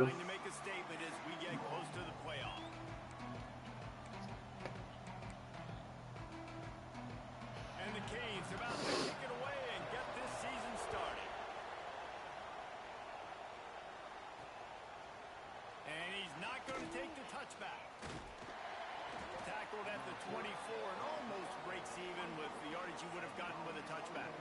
Trying to make a statement as we get close to the playoff. And the Canes about to kick it away and get this season started. And he's not going to take the touchback. Tackled at the 24 and almost breaks even with the yardage he would have gotten with a touchback.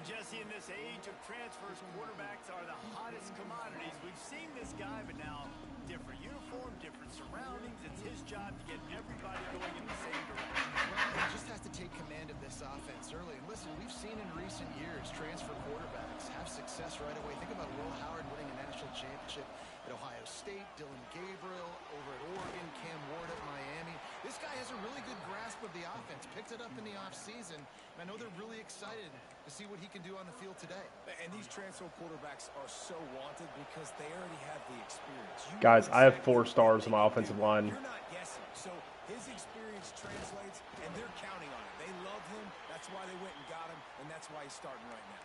Jesse, in this age of transfers, quarterbacks are the hottest commodities. We've seen this guy, but now different uniform, different surroundings. It's his job to get everybody going in the same direction. He just has to take command of this offense early. And listen, we've seen in recent years transfer quarterbacks have success right away. Think about Will Howard winning a national championship at Ohio State, Dylan Gabriel over at Oregon, Cam Ward at Miami. This guy has a really good grasp of the offense, picked it up in the offseason, and I know they're really excited to see what he can do on the field today. And these transfer quarterbacks are so wanted because they already have the experience. Guys, I have 4 stars on my offensive line. You're not guessing. So his experience translates, and they're counting on it. They love him. That's why they went and got him, and that's why he's starting right now.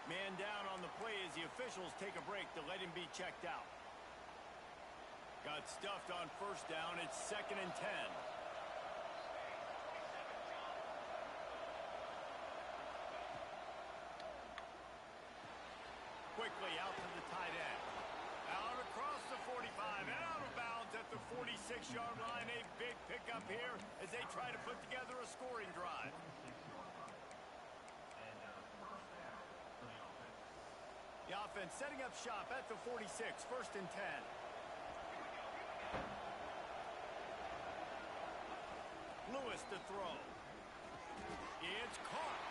Man down on the play as the officials take a break to let him be checked out. Got stuffed on first down. It's 2nd and 10. Quickly out to the tight end. Out across the 45 and out of bounds at the 46-yard line. A big pickup here as they try to put together a scoring drive. The offense setting up shop at the 46, 1st and 10. Lewis to throw. It's caught.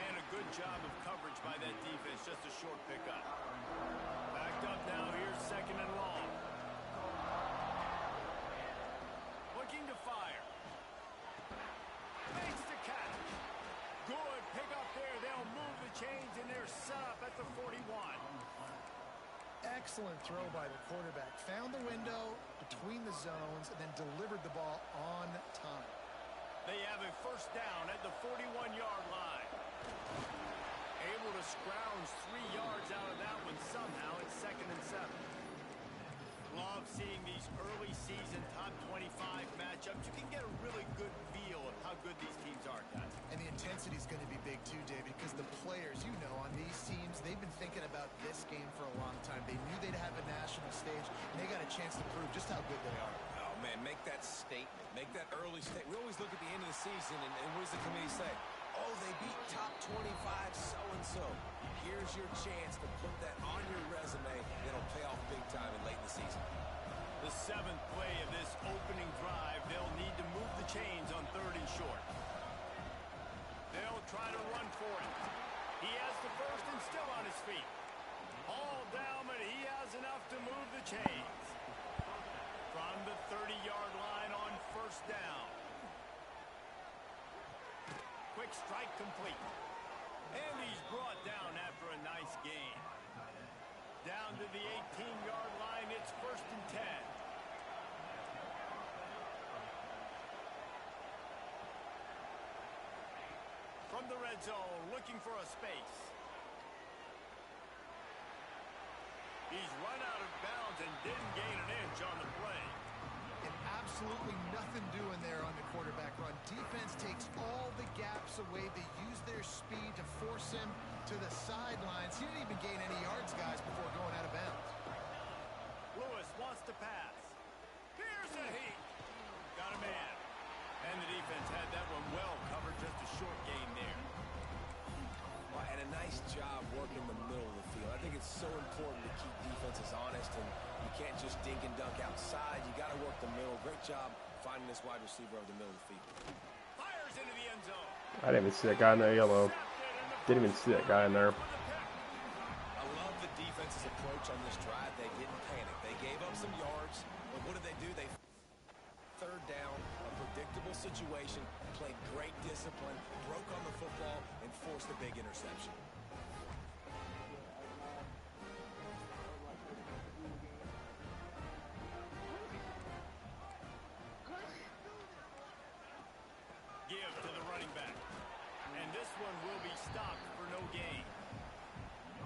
And a good job of coverage by that defense. Just a short pickup. Backed up now. Here's 2nd and long. Looking to fire. Makes the catch. Good pickup there. They'll move the chains, and they're set up at the 41. Excellent throw by the quarterback. Found the window between the zones and then delivered the ball on time. They have a 1st down at the 41-yard line. Able to scrounge 3 yards out of that one somehow. It's 2nd and 7. Love seeing these early season top 25 matchups. You can get a really good feel of how good these teams are, guys. And the intensity is going to be big too, David, because the players, you know, on these teams, they've been thinking about this game for a long time. They knew they'd have a national stage, and they got a chance to prove just how good they are. Oh, man, make that statement. Make that early statement. We always look at the end of the season, and what does the committee say? Oh, they beat top 25 so-and-so. Here's your chance to put that on your resume. It'll pay off big time in late in the season. The 7th play of this opening drive, they'll need to move the chains on 3rd and short. They'll try to run for it. He has the 1st and still on his feet. All down, but he has enough to move the chains. From the 30-yard line on 1st down. Quick strike complete. And he's brought down after a nice gain. Down to the 18-yard line, it's 1st and 10. From the red zone, looking for a space. He's run out of bounds and didn't gain an inch on the play. And absolutely nothing doing there on the quarterback run. Defense takes all the gaps away. They use their speed to force him to the sidelines. He didn't even gain any yards, guys, before going out of bounds. Lewis wants to pass. Here's a heat. Got a man. And the defense had that one well covered. Just a short gain there. Well, and a nice job working the middle of the field. I think it's so important to keep defenses honest, and you can't just dink and dunk outside. You got to work the middle. Great job finding this wide receiver over the middle of the field. Fires into the end zone. I didn't even see that guy in the yellow. Didn't even see that guy in there. I love the defense's approach on this drive. They didn't panic. They gave up some yards, but what did they do? They 3rd down, a predictable situation, played great discipline, broke on the football, and forced a big interception. Give to the running back. And this one will be stopped for no gain.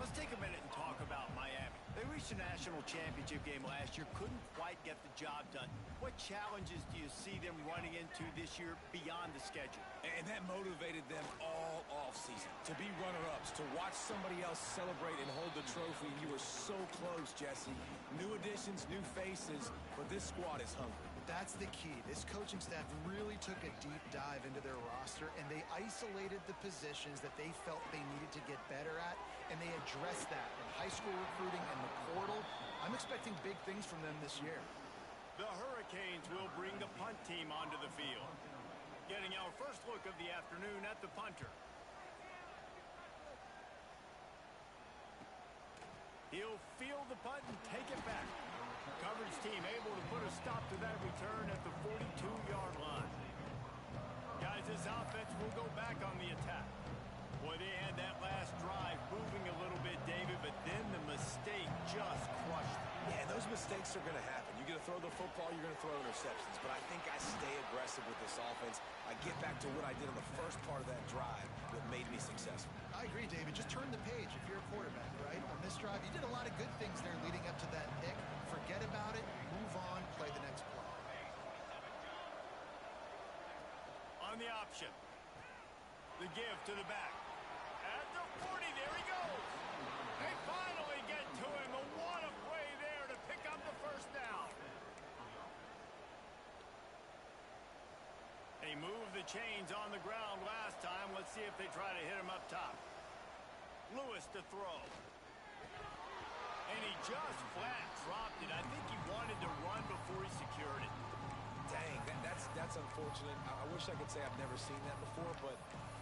Let's take a minute and talk about Miami. They reached a national championship game last year, couldn't quite get the job done. What challenges do you see them running into this year beyond the schedule? And that motivated them all offseason to be runner-ups, to watch somebody else celebrate and hold the trophy. You were so close, Jesse. New additions, new faces, but this squad is hungry. That's the key. This coaching staff really took a deep dive into their roster, and they isolated the positions that they felt they needed to get better at, and they addressed that in high school recruiting and the portal. I'm expecting big things from them this year. The Hurricanes will bring the punt team onto the field. Getting our first look of the afternoon at the punter. He'll field the punt and take it back. Coverage team able to put a stop to that return at the 42-yard line. Guys, this offense will go back on the attack. Boy, they had that last drive moving a little bit, David, but then the mistake just crushed them. Yeah, those mistakes are going to happen. You're going to throw the football, you're going to throw interceptions, but I think I stay aggressive with this offense. I get back to what I did on the first part of that drive that made me successful. I agree, David. Just turn the page if you're a quarterback, right? On this drive, you did a lot of good things there leading up to that pick. Forget about it, move on, play the next play. On the option. The give to the back. At the 40, there he goes. They finally get to him. A what a play there to pick up the first down. They moved the chains on the ground last time. Let's see if they try to hit him up top. Lewis to throw. And he just flat dropped it. I think he wanted to run before he secured it. Dang, that's unfortunate. I wish I could say I've never seen that before, but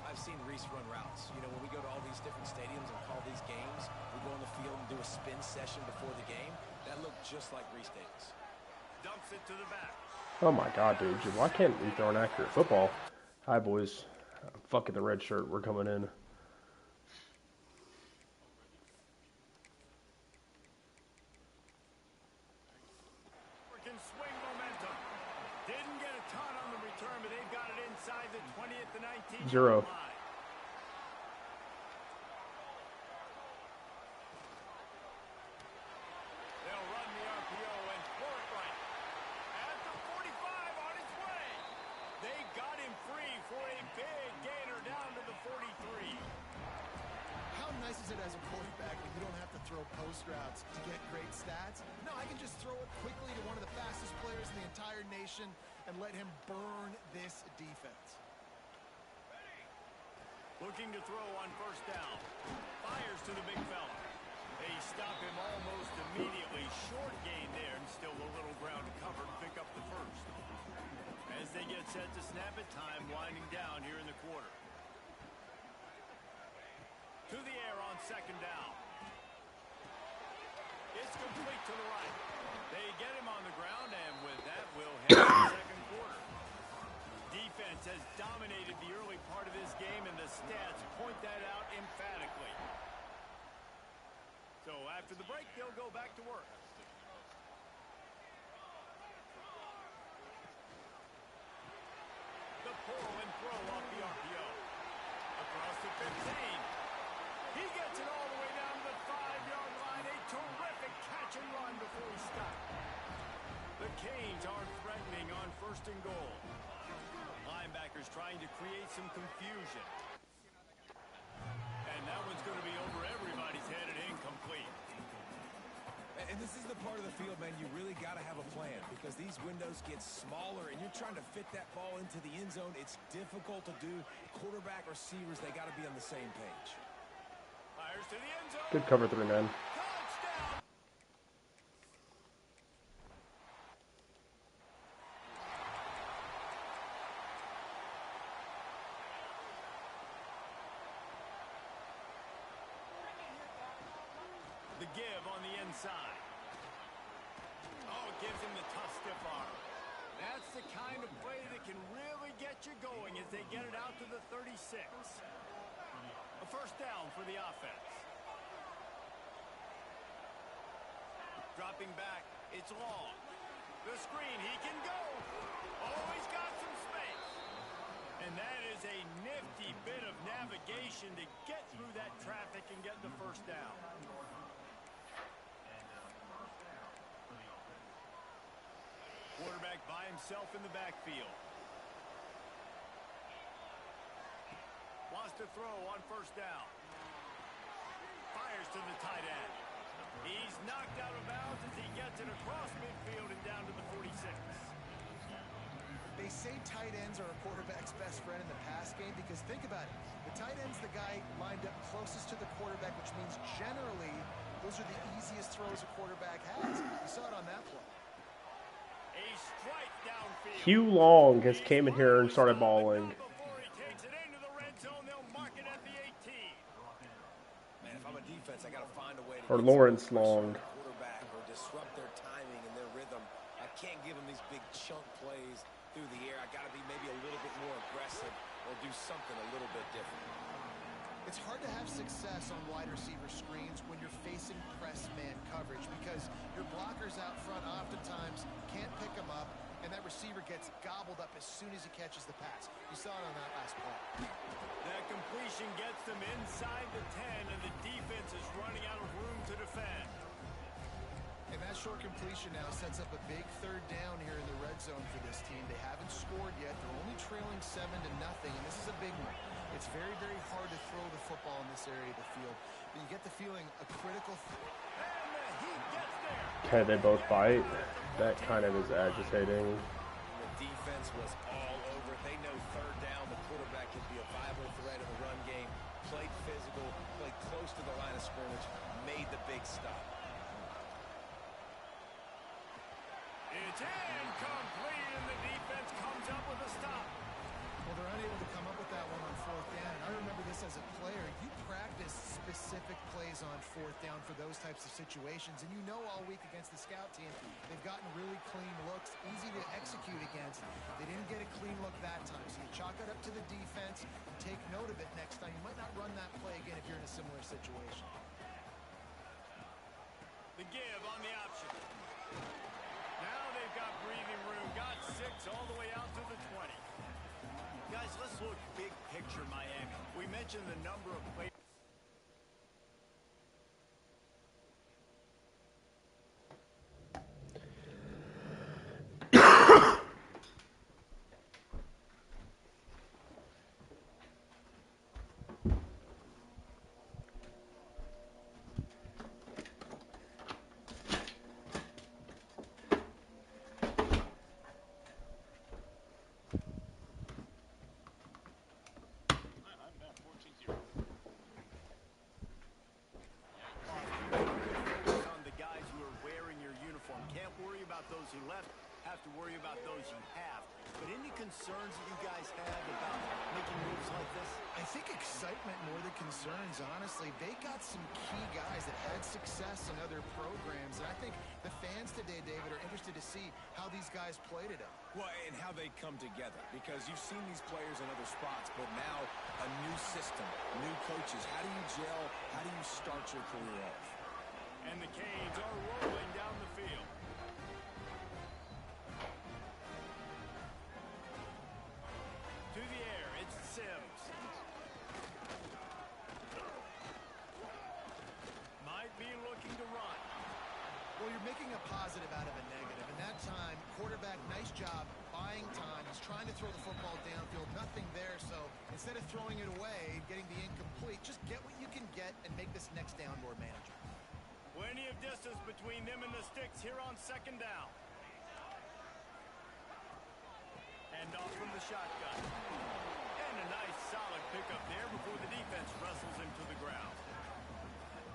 I've seen Reese run routes. You know, when we go to all these different stadiums and call these games, we go on the field and do a spin session before the game. That looked just like Reese Davis. Dumps it to the back. Oh my God, dude. Why can't we throw an accurate football? Hi, boys. Fucking the red shirt. We're coming in. Can swing momentum. Didn't get a ton on the return, but they've got it inside the 20th to 19th 0. line. They'll run the RPO and throw it right. At the 45 on its way. They got him free for a big gainer down to the 43. How nice is it as a quarterback when you don't have to throw post routes to get great stats? No, I can just throw it quickly to one of the fastest players in the entire nation and let him burn this defense. Looking to throw on first down. Fires to the big fella. They stop him almost immediately. Short gain there and still a little ground to cover to pick up the first. As they get set to snap it, time winding down here in the quarter. To the air on second down. It's complete to the right. They get him on the ground, and with that, we'll head to the second quarter. Defense has dominated the early part of this game, and the stats point that out emphatically. So after the break, they'll go back to work. The pull and throw off the RPO. Across the 15. He gets it all the way down to the 5-yard line. A terrific catch and run before he stopped. The Canes are threatening on first and goal. Linebackers trying to create some confusion. And that one's going to be over everybody's head and incomplete. And this is the part of the field, man, you really got to have a plan because these windows get smaller and you're trying to fit that ball into the end zone. It's difficult to do. Quarterback, receivers, they got to be on the same page. Fires to the end zone. Good cover 3, man. Touchdown. The give on the inside. Oh, it gives him the tough stiff arm. That's the kind of play that can really get you going as they get it out to the 36. A first down for the offense. Dropping back, it's long. The screen, he can go. Oh, he's got some space. And that is a nifty bit of navigation to get through that traffic and get the first down. Quarterback by himself in the backfield. Wants to throw on first down. Fires to the tight end. He's knocked out of bounds as he gets it across midfield and down to the 46. They say tight ends are a quarterback's best friend in the pass game because think about it. The tight end's the guy lined up closest to the quarterback, which means generally those are the easiest throws a quarterback has. You saw it on that play. A strike downfield. Hugh Long has came in here and started balling. Before he takes it into the red zone, they'll mark it at the 18. Man, if I'm a defense, I got to find a way to Or get Lawrence some pressure Long. on the quarterback or disrupt their timing and their rhythm. I can't give them these big chunk plays through the air. I got to be maybe a little bit more aggressive or do something a little bit different. It's hard to have success on wide receiver screens when you're facing press man coverage because your blockers out front oftentimes can't pick them up, and that receiver gets gobbled up as soon as he catches the pass. You saw it on that last play. That completion gets them inside the 10, and the defense is running out of room to defend. And that short completion now sets up a big third down here in the red zone for this team. They haven't scored yet. They're only trailing 7-0, and this is a big one. It's very, very hard to throw the football in this area of the field. But you get the feeling a critical... And the heat gets there. Okay, they both bite. That kind of is agitating. The defense was all over. They know third down, the quarterback can be a viable threat in the run game. Played physical, played close to the line of scrimmage, made the big stop. It's incomplete, and the defense comes up with a stop. Well, they're unable to come up with that one on fourth down. And I remember this as a player. You practice specific plays on fourth down for those types of situations. And you know all week against the scout team, they've gotten really clean looks, easy to execute against. They didn't get a clean look that time. So you chalk it up to the defense and take note of it next time. You might not run that play again if you're in a similar situation. The give on the option. Now they've got breathing room. Got 6 all the way out to the 20. Guys, let's look big picture Miami. We mentioned the number of players. Those who left, have to worry about those you have. But any concerns that you guys have about making moves like this? I think excitement more than concerns, honestly. They got some key guys that had success in other programs. And I think the fans today, David, are interested to see how these guys play today. Well, and how they come together. Because you've seen these players in other spots, but now a new system, new coaches. How do you gel? How do you start your career off? And the Canes are rolling down the field. To the air, it's Sims. Might be looking to run. Well, you're making a positive out of a negative. And that time, quarterback, nice job, buying time. He's trying to throw the football downfield. Nothing there, so instead of throwing it away, getting the incomplete, just get what you can get and make this next down more manageable. Plenty of distance between them and the sticks here on second down. And off from the shotgun. And a nice solid pickup there before the defense wrestles him to the ground.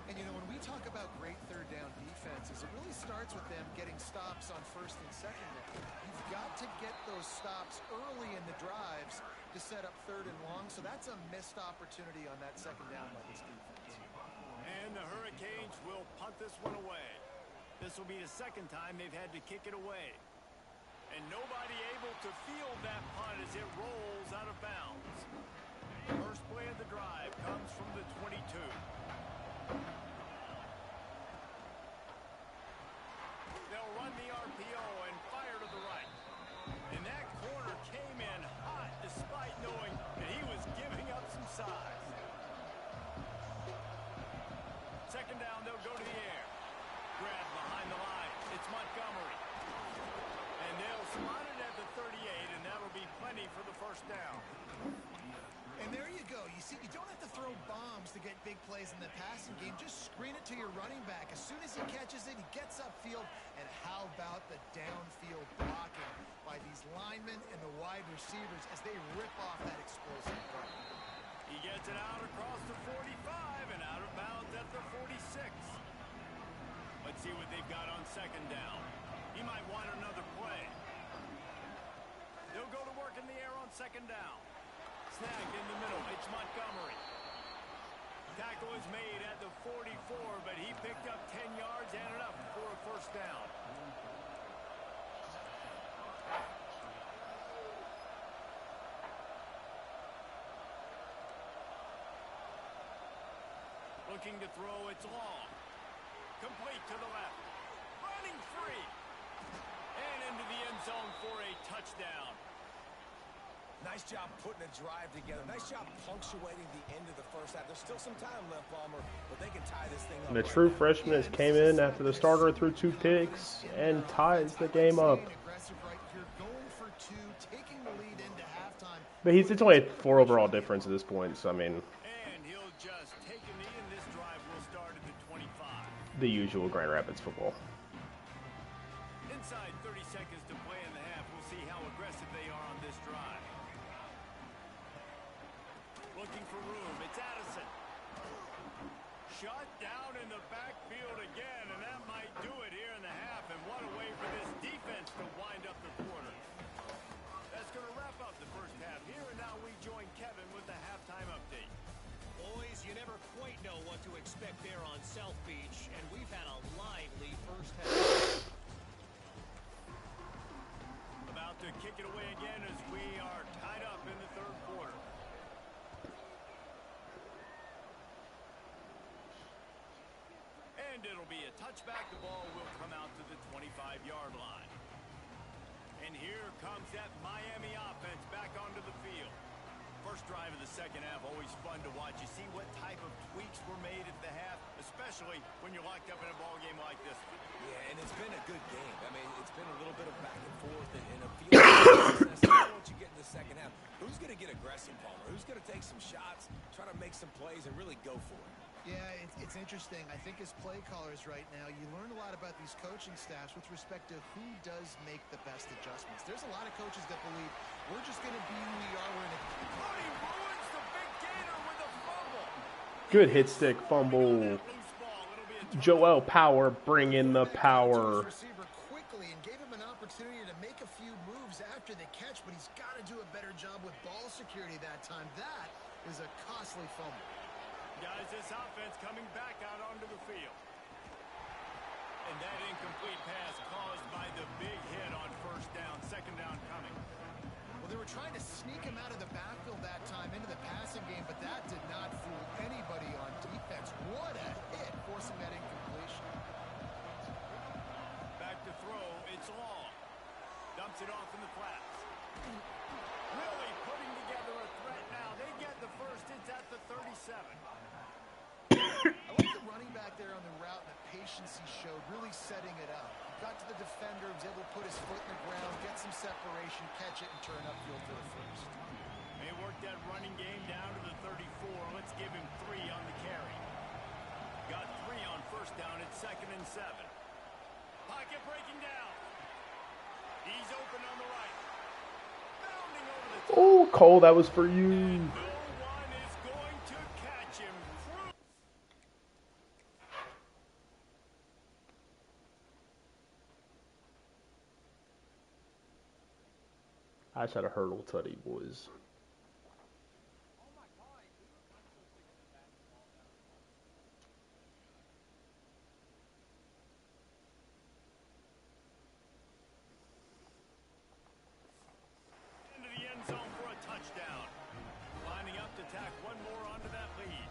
And, you know, when we talk about great third down defenses, it really starts with them getting stops on first and second down. You've got to get those stops early in the drives to set up third and long, so that's a missed opportunity on that second down by this defense. And the Hurricanes will punt this one away. This will be the second time they've had to kick it away. And nobody able to field that punt as it rolls out of bounds. First play of the drive comes from the 22. They'll run the RPO and fire to the right. And that corner came in hot despite no size. Second down, they'll go to the air. Grab behind the line. It's Montgomery. And they'll slot it at the 38, and that'll be plenty for the first down. And there you go. You see, you don't have to throw bombs to get big plays in the passing game. Just screen it to your running back. As soon as he catches it, he gets upfield. And how about the downfield blocking by these linemen and the wide receivers as they rip off that explosive play. He gets it out across the 45 and out of bounds at the 46. Let's see what they've got on second down. He might want another play. They'll go to work in the air on second down. Snagged in the middle. It's Montgomery. Tackle is made at the 44, but he picked up 10 yards and enough for a first down. Looking to throw, it's long. Complete to the left. Running free. And into the end zone for a touchdown. Nice job putting a drive together. Nice job punctuating the end of the first half. There's still some time left, Palmer, but they can tie this thing up. And the true freshman has came in after the starter threw 2 picks and ties the game up. But it's only a 4 overall difference at this point, so I mean, And he'll just take a knee, and this drive will start at the 25. the usual Grand Rapids football. Inside 30 seconds to play in the half. We'll see how aggressive they are on this drive. Looking for room. It's Addison. Shut down in the backfield again, and that might do it here in the half. And what a way for this defense to wind up the quarter. That's going to wrap up the first half here, and now we join Kevin with the halftime update. Boys, you never quite know what to expect there on South Beach, and we've had a lively first half. About to kick it away again as we are tied up in the third quarter. And it'll be a touchback. The ball will come out to the 25-yard line. And here comes that Miami offense back onto the field. First drive of the second half, always fun to watch. You see what type of tweaks were made at the half, especially when you're locked up in a ball game like this one. Yeah, and it's been a good game. I mean, it's been a little bit of back and forth and a field. Once you get in the second half, who's going to get aggressive, Palmer? Who's going to take some shots, try to make some plays, and really go for it? Yeah, it's interesting. I think as play callers right now, you learn a lot about these coaching staffs with respect to who does make the best adjustments. There's a lot of coaches that believe we're just going to be who we are. We're going to... Cody ruins the big gainer with a fumble. Good hit stick fumble. Joel Power, bring in the power. Receiver quickly and gave him an opportunity to make a few moves after the catch, but he's got to do a better job with ball security that time. That is a costly fumble. Guys, this offense coming back out onto the field. And that incomplete pass caused by the big hit on first down. Second down coming. Well, they were trying to sneak him out of the backfield that time into the passing game, but that did not fool anybody on defense. What a hit, forcing that incompletion. Back to throw. It's long. Dumps it off in the flats. Really putting together a threat now. They get the first. It's at the 37. I like the running back there on the route and the patience he showed, really setting it up. Got to the defender, was able to put his foot in the ground, get some separation, catch it, and turn upfield for the first. They worked that running game down to the 34. Let's give him 3 on the carry. Got 3 on first down. It's 2nd and 7. Pocket breaking down. He's open on the right. Bounding over the top. Oh, Cole, that was for you. No one is going to catch him. I just had a hurdle tutty, boys. Into the end zone for a touchdown. Lining up to tack one more onto that lead.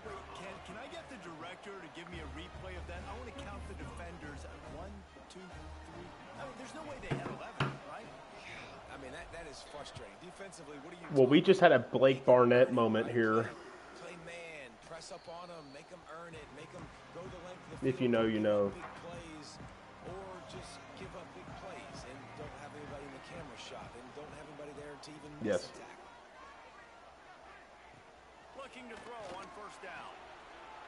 Wait, can I get the director to give me a replay of that? I want to count the defenders. 1, 2, 3. I mean, there's no way they had 11, right? I mean, that is is frustrating. Defensively, what do you Well, we just had a Blake Barnett moment here. Play man, press up on them, make them earn it, make them go the length of the field. If you know, you know. Big plays, or just give up big plays and don't have anybody in the camera shot and don't have anybody there to even miss a tackle. Looking to throw on first down.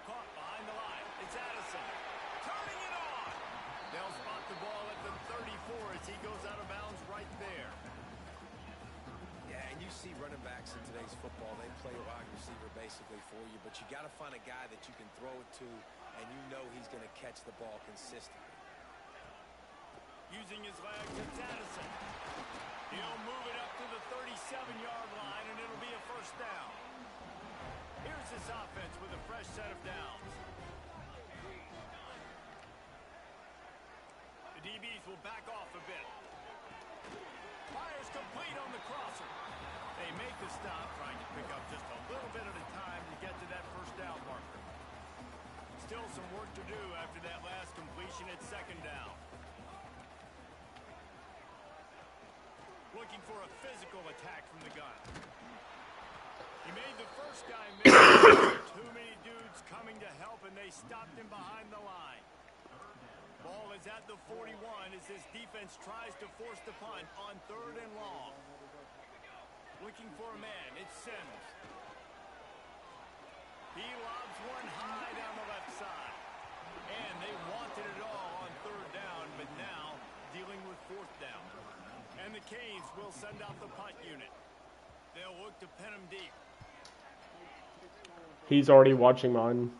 Caught behind the line. It's Addison. Turning it on. They'll spot the ball at the 34 as he goes out of bounds right there. Yeah, and you see running backs in today's football, they play wide receiver basically for you, but you got to find a guy that you can throw it to, and you know he's going to catch the ball consistently. Using his legs, it's Addison. He'll move it up to the 37-yard line, and it'll be a first down. Here's this offense with a fresh set of downs. The DBs will back off a bit. Fires complete on the crosser. They make the stop, trying to pick up just a little bit at a time to get to that first down marker. Still some work to do after that last completion at second down. Looking for a physical attack from the gun. He made the first guy miss. Too many dudes coming to help, and they stopped him behind the line. Ball is at the 41 as this defense tries to force the punt on 3rd and long. Looking for a man, it's Sims. He lobs one high down the left side. And they wanted it all on 3rd down, but now dealing with 4th down. And the Canes will send out the punt unit. They'll look to pin him deep. He's already watching mine.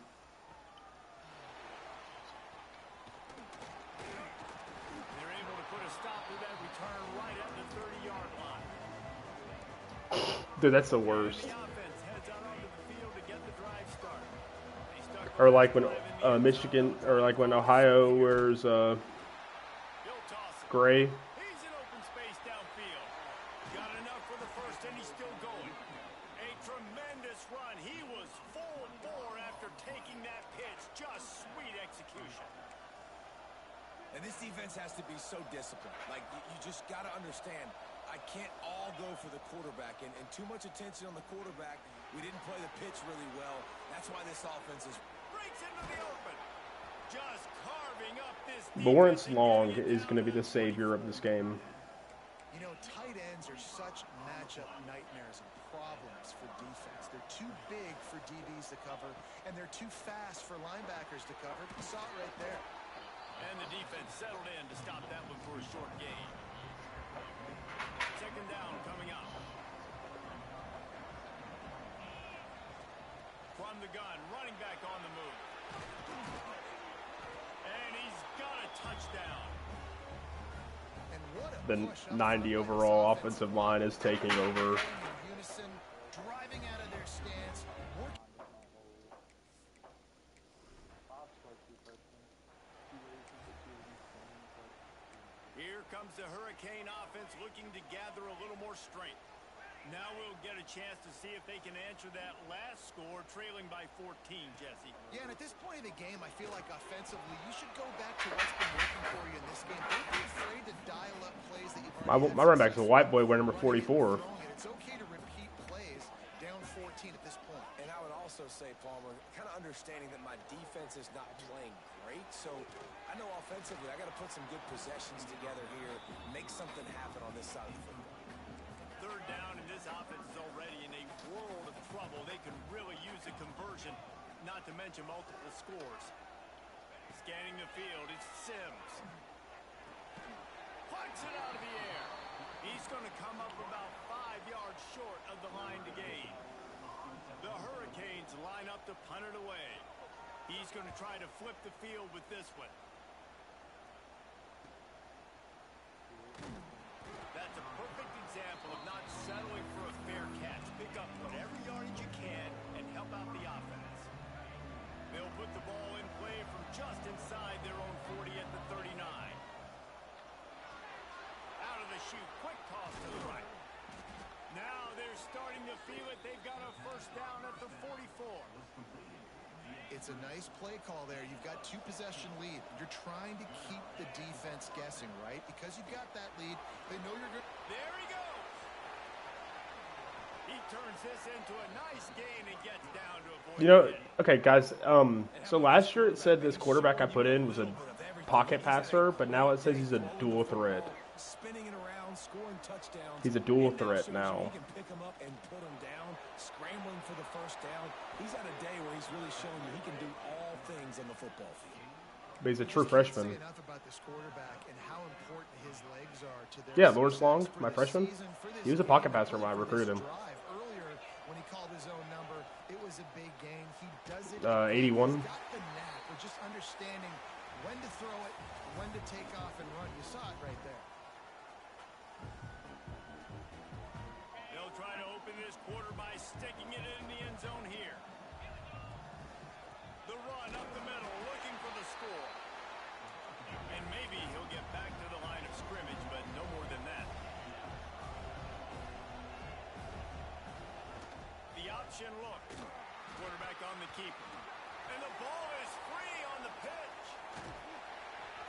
They're able to put a stop to that return right at the 30-yard line. Dude, that's the worst. The offense heads out onto the field to get the drive started. They stuck Or like when Michigan, or like when Ohio wears He'll toss it. gray. He's in open space downfield. Got enough for the first, and he's still going. A tremendous run. He was full bore after taking that pitch. Just sweet execution. And this defense has to be so disciplined. Like, you just got to understand, I can't all go for the quarterback. And too much attention on the quarterback. We didn't play the pitch really well. That's why this offense is... Breaks into the open. Just carving up this Lawrence defense and Long getting it is down going to be the the savior of this game. You know, tight ends are such matchup nightmares and problems for defense. They're too big for DBs to cover, and they're too fast for linebackers to cover. You saw it right there. And the defense settled in to stop that one for a short gain. Second down coming up. From the gun, running back on the move. And he's got a touchdown. And what a The push up 90 front by overall this offensive line is taking over. In unison, driving out of their stance, working. Here comes the Hurricane offense looking to gather a little more strength. Now we'll get a chance to see if they can answer that last score, trailing by 14, Jesse. Yeah, and at this point of the game, I feel like offensively, you should go back to what's been working for you in this game. Don't be afraid to dial up plays that you've already My running back's a white boy, wearing number 44. It's okay to repeat plays down 14 at this point. And I would also say, Palmer, kind of understanding that my defense is not playing great. So I know offensively I got to put some good possessions together here, make something happen on this side of the football. 3rd down, and this offense is already in a world of trouble. They can really use a conversion, not to mention multiple scores. Scanning the field, it's Sims. Plucks it out of the air. He's going to come up about 5 yards short of the line to gain. The Hurricanes line up to punt it away. He's going to try to flip the field with this one. That's a perfect example of not settling for a fair catch. Pick up whatever yardage you can and help out the offense. They'll put the ball in play from just inside their own 40 at the 39. Out of the chute, quick toss to the right. Now they're starting to feel it. They've got a first down at the 44. It's a nice play call there. You've got 2-possession lead. You're trying to keep the defense guessing, right? Because you've got that lead, they know you're good. There he goes. turns this into a nice gain and gets down to avoid You know, the hit. okay, guys. So last year it said this quarterback I put in was a pocket passer, but now it says he's a dual threat. Spinning it around, scoring touchdowns. He's a dual It now threat shows you now. He can pick him up and put him down, scrambling for the first down. He's had a day where he's really showing you he can do all things on the football field. But he's a true Just can't freshman. say enough about this quarterback and how important his legs are to their Yeah, Lawrence success Long, for my this freshman, season, for this he was a game, pocket and passer when I really for this recruited him. drive. Earlier, when he called his own number, it was a big gain. He does it. 81. He's got the knack of just understanding when to throw it, when to take off and run. You saw it right there. They'll try to open this quarter by sticking it in the end zone here. The run up the middle, looking for the score. And maybe he'll get back to the line of scrimmage, but no more than that. The option look. Quarterback on the keeper. And the ball is free on the pitch.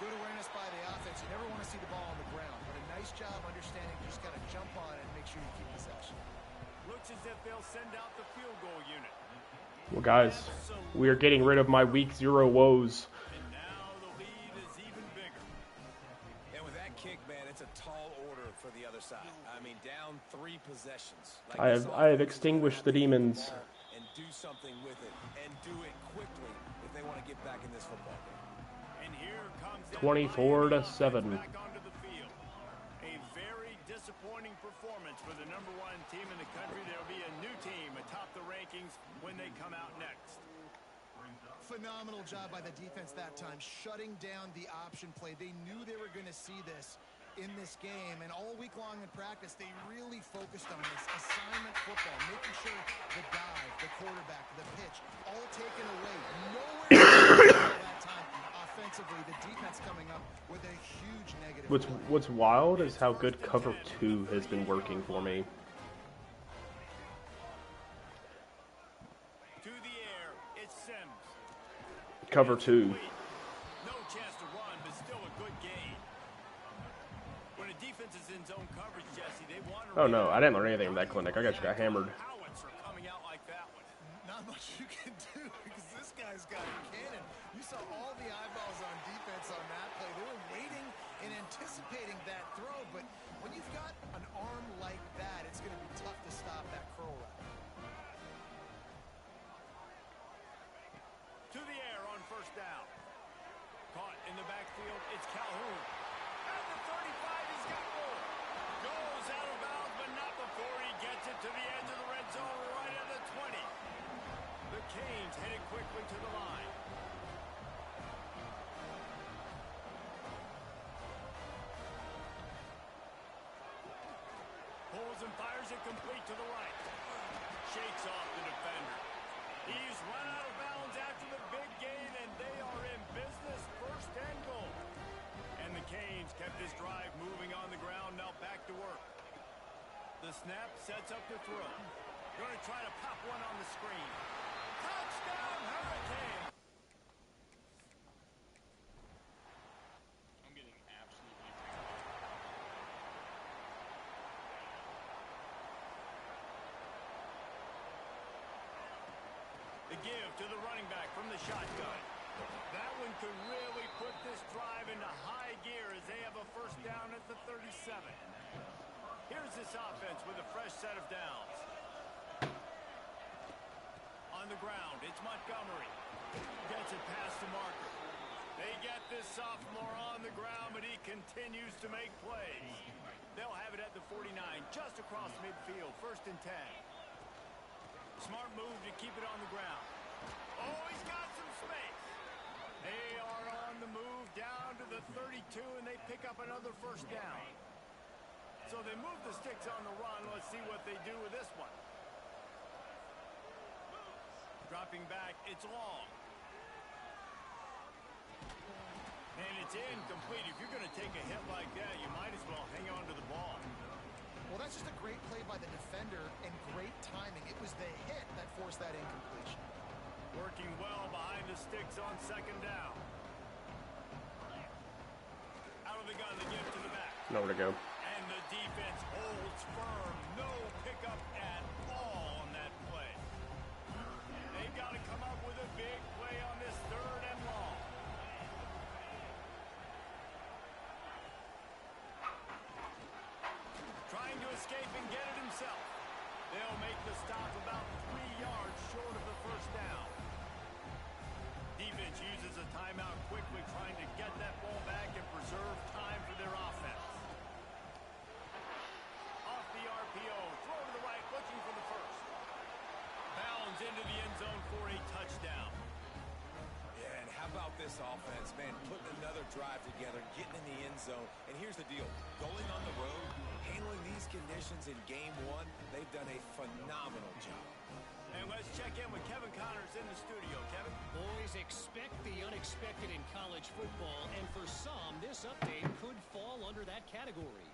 Good awareness by the offense. You never want to see the ball on the ground, but a nice job understanding you just got to jump on it and make sure you keep possession. Looks as if they'll send out the field goal unit. Well, guys, we are getting rid of my week 0 woes. And now the lead is even bigger. And with that kick, man, it's a tall order for the other side. I mean, down 3 possessions. Like I this have offense is extinguished the gonna have to get demons. ball and do something with it, and do it quickly if they want to get back in this football game. And here comes that 24 to Miami offense 7. back onto the field. A very disappointing performance for the #1 team in the country. There'll be a new team atop the rankings when they come out next. Phenomenal job by the defense that time, shutting down the option play. They knew they were going to see this in this game, and all week long in practice, they really focused on this assignment football, making sure the dive, the quarterback, the pitch, all taken away. Nowhere that time offensively. The defense coming up with a huge negative. What's wild is how good cover 2 has been working for me. To the air, it's Sims. Cover 2. No chance to run, but still a good gain. When a defense is in zone coverage, Jesse, they want to. Oh no, I didn't learn anything in that clinic. I just got hammered. Howitzer coming out like that one. Not much you can do because this guy's got a cannon. You saw all the eyeballs on defense on that play. They were waiting and anticipating that throw, but when you've got an arm like that, it's going to be tough to stop that curl route. To the air on first down. Caught in the backfield, it's Calhoun. At the 35, he's got more. Goes out of bounds, but not before he gets it to the edge of the red zone, right at the 20. The Canes headed quickly to the line. Pulls and fires it complete to the right. Shakes off the defender. He's run out of bounds after the big gain, and they are in business, first and goal. And the Canes kept this drive moving on the ground, now back to work. The snap sets up the throw. Going to try to pop one on the screen. Touchdown, Hurricane! I'm getting absolutely The give to the running back from the shotgun. That one could really put this drive into high gear as they have a first down at the 37. Here's this offense with a fresh set of downs. On the ground, it's Montgomery. Gets it past the marker. They get this sophomore on the ground, but he continues to make plays. They'll have it at the 49, just across midfield, first and 10. Smart move to keep it on the ground. Oh, he's got some space. They are on the move down to the 32, and they pick up another first down. So they move the sticks on the run. Let's see what they do with this one. Dropping back, it's Long. And it's incomplete. If you're going to take a hit like that, you might as well hang on to the ball. Well, that's just a great play by the defender and great timing. It was the hit that forced that incompletion. Working well behind the sticks on second down. Out of the gun, the give to the back. Nowhere to go. And the defense holds firm. No pickup at all. They've got to come up with a big play on this 3rd and long. Trying to escape and get it himself. They'll make the stop about 3 yards short of the 1st down. Defense uses a timeout quickly, trying to get that ball back and preserve time for their offense. Off the RPO, throw to the right, looking for the 1st. Bounds into the end zone for a touchdown. Yeah, and how about this offense, man? Putting another drive together, getting in the end zone. And here's the deal. Going on the road, handling these conditions in game 1, they've done a phenomenal job. And let's check in with Kevin Connors in the studio. Kevin? Boys, expect the unexpected in college football, and for some, this update could fall under that category.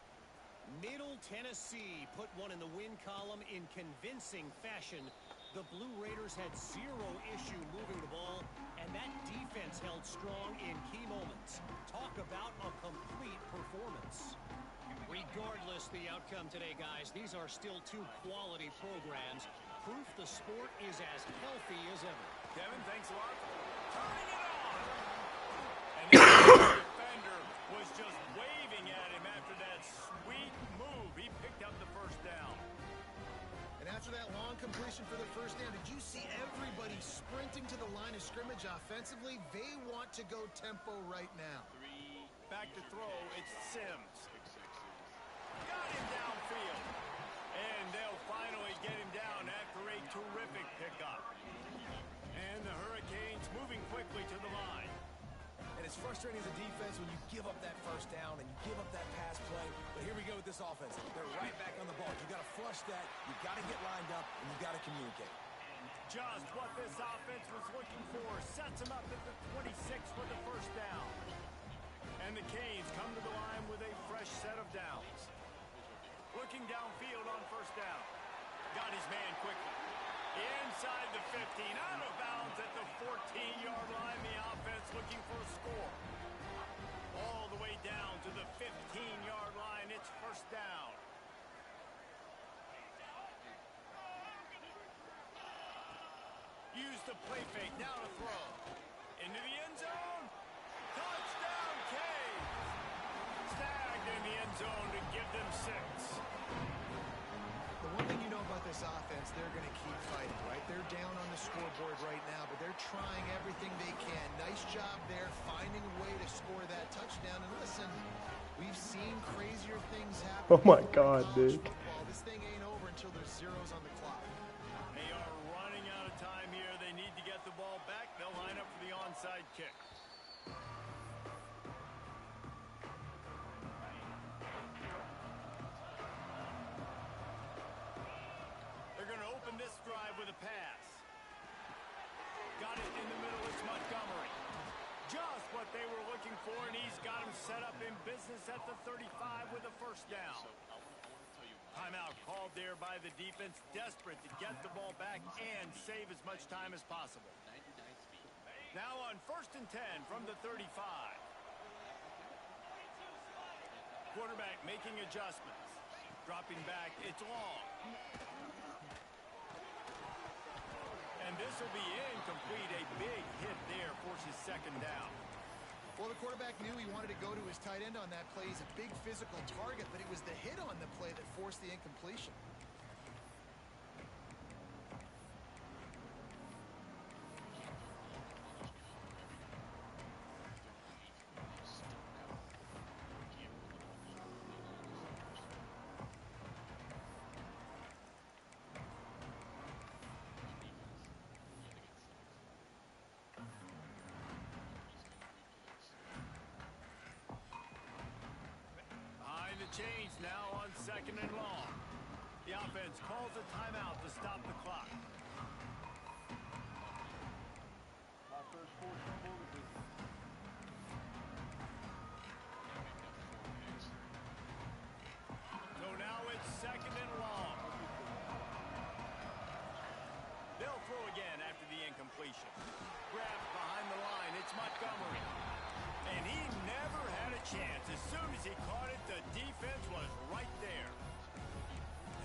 Middle Tennessee put one in the win column in convincing fashion. The Blue Raiders had 0 issue moving the ball, and that defense held strong in key moments. Talk about a complete performance. Regardless the outcome today, guys, these are still 2 quality programs. Proof the sport is as healthy as ever. Kevin, thanks a lot. Turning it on! And the defender was just waving at him after that sweet move. He picked up the 1st down. And after that long completion for the 1st down, did you see everybody sprinting to the line of scrimmage offensively? They want to go tempo right now. Back to throw, it's Sims. Got him downfield. And they'll finally get him down after a terrific pickup. And the Hurricanes moving quickly to the line. And it's frustrating as a defense when you give up that 1st down and you give up that pass play. But here we go with this offense. They're right back on the ball. You got to flush that. You got to get lined up, and you got to communicate. Just what this offense was looking for. Sets him up at the 26 for the 1st down. And the Canes come to the line with a fresh set of downs. Looking downfield on 1st down. Got his man quickly. Inside the 15. Out of bounds at the 14-yard line. The offense looking for a score. All the way down to the 15-yard line. It's 1st down. Use the play fake. Now to throw. Into the end zone. Touchdown, Canes. Snagged in the end zone to give them 6. The one thing you know about this offense, they're going to keep fighting, right? They're down on the scoreboard right now, but they're trying everything they can. Nice job there, finding a way to score that touchdown. And listen, we've seen crazier things happen. Oh my God, dude. Football. This thing ain't over until there's zeros on the clock. They are running out of time here. They need to get the ball back. They'll line up for the onside kick. They're going to open this drive with a pass. Got it in the middle. It's Montgomery. Just what they were looking for, and he's got him set up in business at the 35 with a 1st down. Timeout called there by the defense, desperate to get the ball back and save as much time as possible. Now on 1st and 10 from the 35. Quarterback making adjustments. Dropping back, it's long. And this will be incomplete. A big hit there forces 2nd down. Well, the quarterback knew he wanted to go to his tight end on that play. He's a big physical target, but it was the hit on the play that forced the incompletion. Change now on 2nd and long. The offense calls a timeout to stop the clock. So now it's 2nd and long. They'll throw again after the incompletion. Grabbed behind the line. It's Montgomery. And he never had a chance. As soon as he caught it, the defense was right there.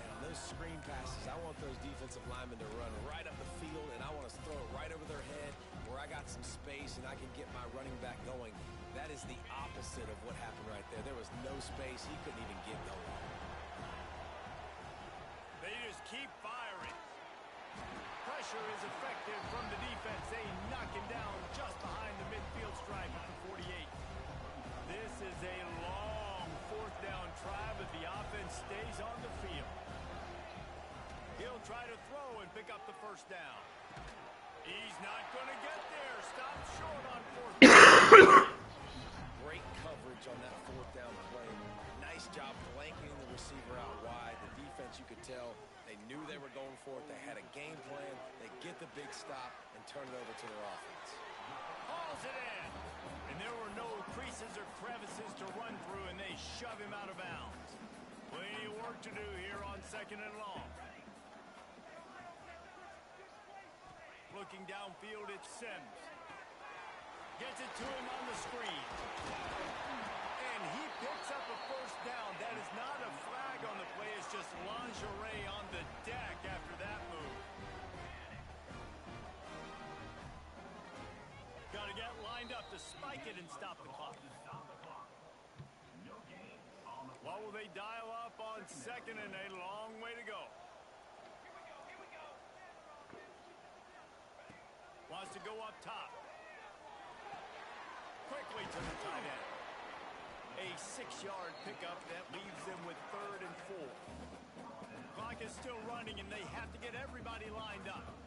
And on those those screen passes. I want those defensive linemen to run right up the field, and I want to throw it right over their head where I got some space and I can get my running back going. That is the opposite of what happened right there. There was no space. He couldn't even get nowhere. They just keep firing. Pressure is effective from the defense. They knock him down just behind the midfield stripe at the 48. This is a long fourth down try, but the offense stays on the field. He'll try to throw and pick up the first down. He's not going to get there. Stop short on fourth down. Great coverage on that fourth down play. Nice job blanketing the receiver out wide. The defense, you could tell, they knew they were going for it. They had a game plan. They get the big stop and turn it over to their offense. Hauls it in. And there were no creases or crevices to run through, and they shove him out of bounds. Plenty of work to do here on 2nd and long. Looking downfield, it's Sims. Gets it to him on the screen. And he picks up a first down. That is not a flag on the play. It's just lingerie on the deck after that move. Got to get lined up to spike it and stop the clock. What will they dial up on 2nd and a long way to go? Wants to go up top. Quickly to the tight end. A 6-yard pickup that leaves them with 3rd and 4. Clock is still running, and they have to get everybody lined up.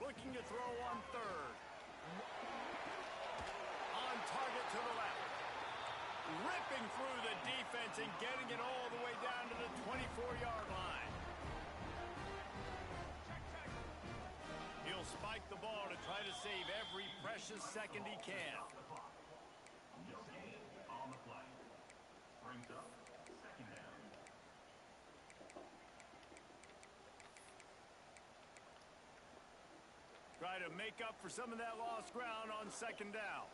Looking to throw on 3rd. On target to the left. Ripping through the defense and getting it all the way down to the 24-yard line. He'll spike the ball to try to save every precious second he can. Try to make up for some of that lost ground on 2nd down.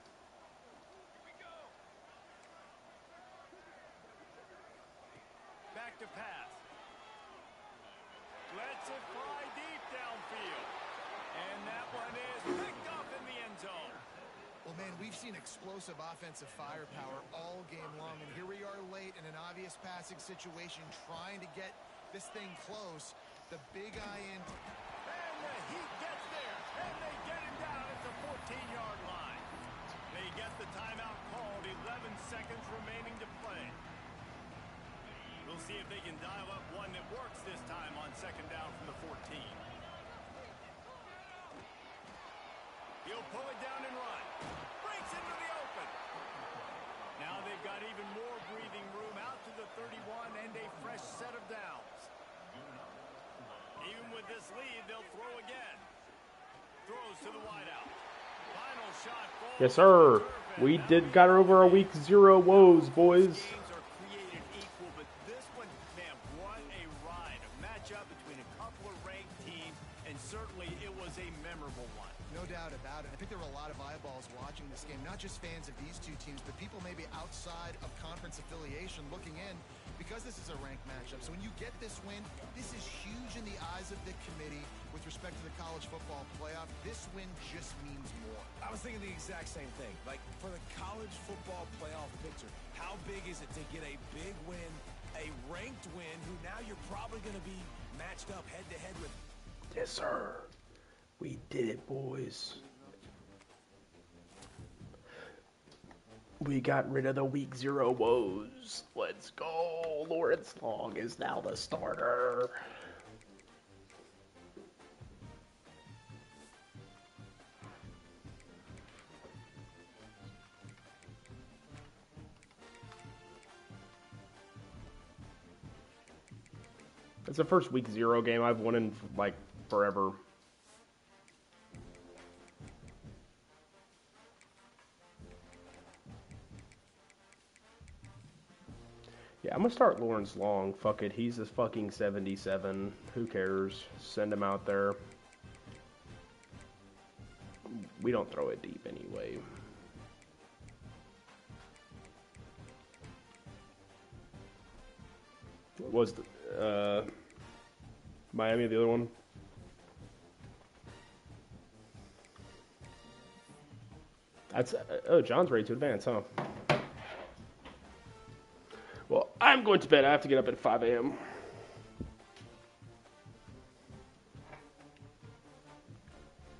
Back to pass. Lets it fly deep downfield. And that one is picked off in the end zone. Well, man, we've seen explosive offensive firepower all game long, and here we are late in an obvious passing situation trying to get this thing close. The big eye in. And the Heat gets there, and they get him down at the 14-yard line. They get the timeout called, 11 seconds remaining to play. We'll see if they can dial up one that works this time on 2nd down from the 14. He'll pull it down and run. Breaks into the open. Now they've got even more breathing room out to the 31 and a fresh set of downs. Even with this lead, they'll throw again. Throws to the wideout. Final shot. Yes, sir. We got over our week 0 woes, boys. Games are created equal, but this one, man, what a ride. A matchup between a couple of ranked teams, and certainly it was a memorable one. No doubt about it. I think there were a lot of eyeballs watching this game, not just fans of these two teams, but people maybe outside of conference affiliation looking in because this is a ranked matchup. So when you get this win, this is huge in the eyes of the committee with respect to the college football playoff. This win just means more. I was thinking the exact same thing. Like, for the college football playoff picture, how big is it to get a big win, a ranked win, who now you're probably going to be matched up head-to-head with? Yes, sir. We did it, boys. We got rid of the week 0 woes. Let's go. Lawrence Long is now the starter. It's the first week 0 game I've won in, like, forever. Yeah, I'm gonna start Lawrence Long. Fuck it, he's a fucking 77. Who cares? Send him out there. We don't throw it deep anyway. Miami, the other one. That's John's ready to advance, huh? Well, I'm going to bed. I have to get up at 5 a.m.